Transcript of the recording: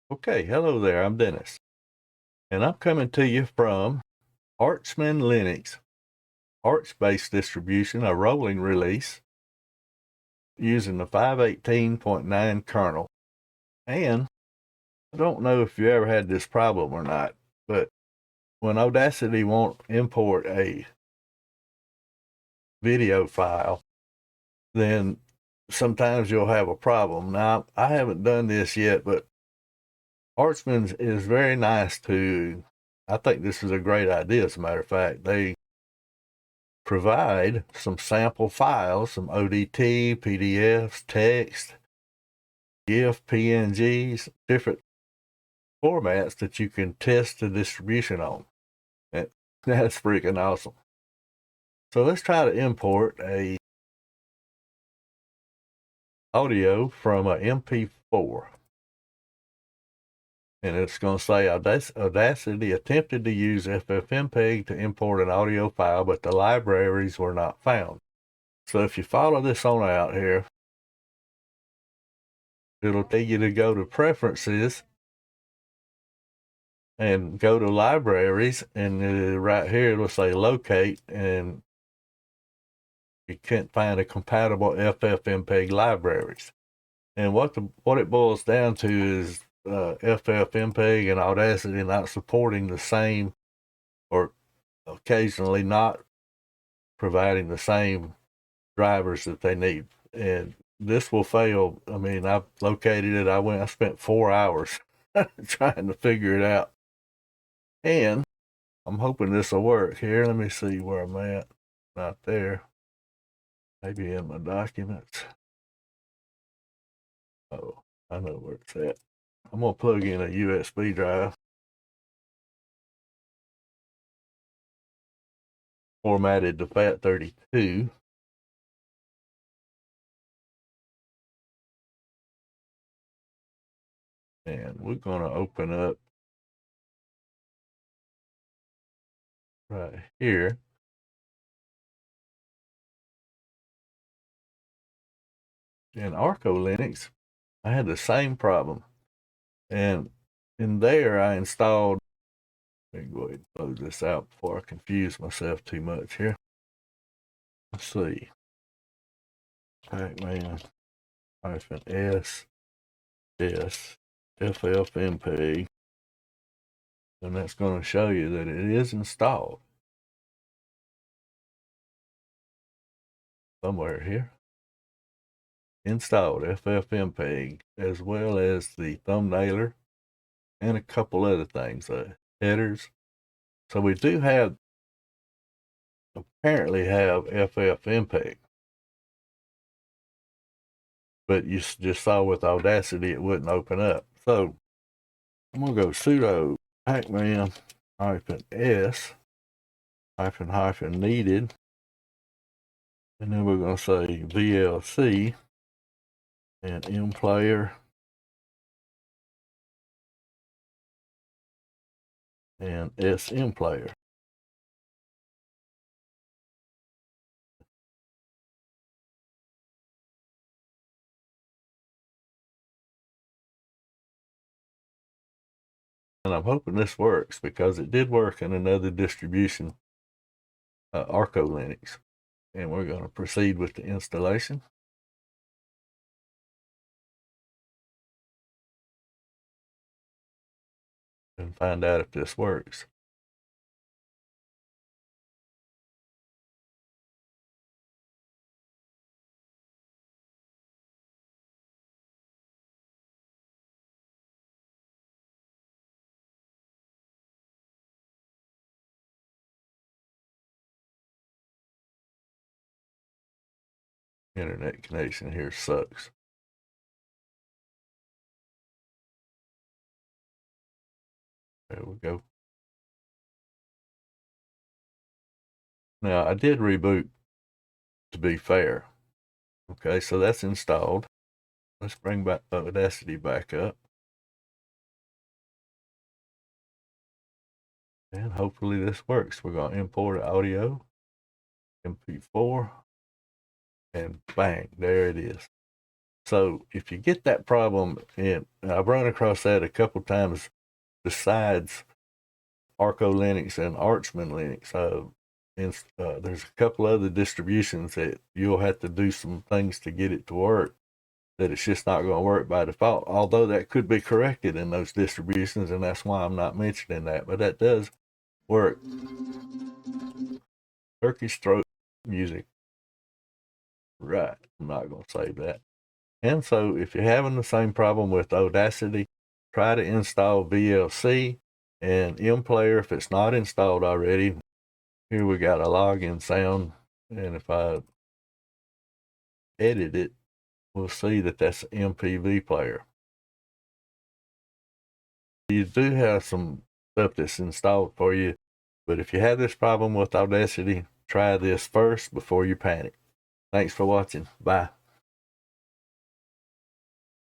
Okay, hello there, I'm Dennis, and I'm coming to you from Archman Linux, Arch-based distribution, a rolling release using the 5.18.9 kernel. And I don't know if you ever had this problem or not, but when Audacity won't import a video file, then sometimes you'll have a problem. Now, I haven't done this yet, but Archman is very nice to, I think this is a great idea, as a matter of fact. They provide some sample files, some ODT, PDFs, text, GIF, PNGs, different formats that you can test the distribution on. That's freaking awesome. So let's try to import a audio from a MP4. And it's going to say Audacity attempted to use FFMPEG to import an audio file, but the libraries were not found. So if you follow this on out here, it'll tell you to go to Preferences and go to Libraries, and right here it'll say Locate, and you can't find a compatible FFmpeg libraries. And what it boils down to is FFmpeg and Audacity not supporting the same, or occasionally not providing the same drivers that they need. And this will fail. I mean, I've located it. I spent 4 hours trying to figure it out. And I'm hoping this will work. Here, let me see where I'm at. Not there. Maybe in my documents. Oh, I know where it's at. I'm going to plug in a USB drive. Formatted to FAT32. And we're going to open up right here. In Arco Linux, I had the same problem. And in there, I installed, let me go ahead and close this out before I confuse myself too much here. Let's see. Pacman -S FFmpeg, and that's going to show you that it is installed somewhere here. Installed FFmpeg, as well as the thumbnailer and a couple other things, headers. So we do apparently have FFmpeg, but you just saw with Audacity it wouldn't open up. So I'm going to go sudo pacman -S -needed, and then we're going to say VLC and Mplayer and smplayer. And I'm hoping this works, because it did work in another distribution, Arco Linux. And we're going to proceed with the installation. And find out if this works. Internet connection here sucks. There we go. Now, I did reboot, to be fair. Okay, so that's installed. Let's bring back Audacity back up. And hopefully this works. We're going to import audio, MP4, and bang, there it is. So if you get that problem, and I've run across that a couple times besides Arco Linux and Archman Linux, there's a couple other distributions that you'll have to do some things to get it to work, that it's just not going to work by default, although that could be corrected in those distributions, and that's why I'm not mentioning that, but that does work. Turkey's throat music. Right, I'm not going to save that. And so if you're having the same problem with Audacity, try to install VLC and Mplayer if it's not installed already. Here we got a login sound, and if I edit it, we'll see that that's MPV player. You do have some stuff that's installed for you, but if you have this problem with Audacity, try this first before you panic. Thanks for watching. Bye.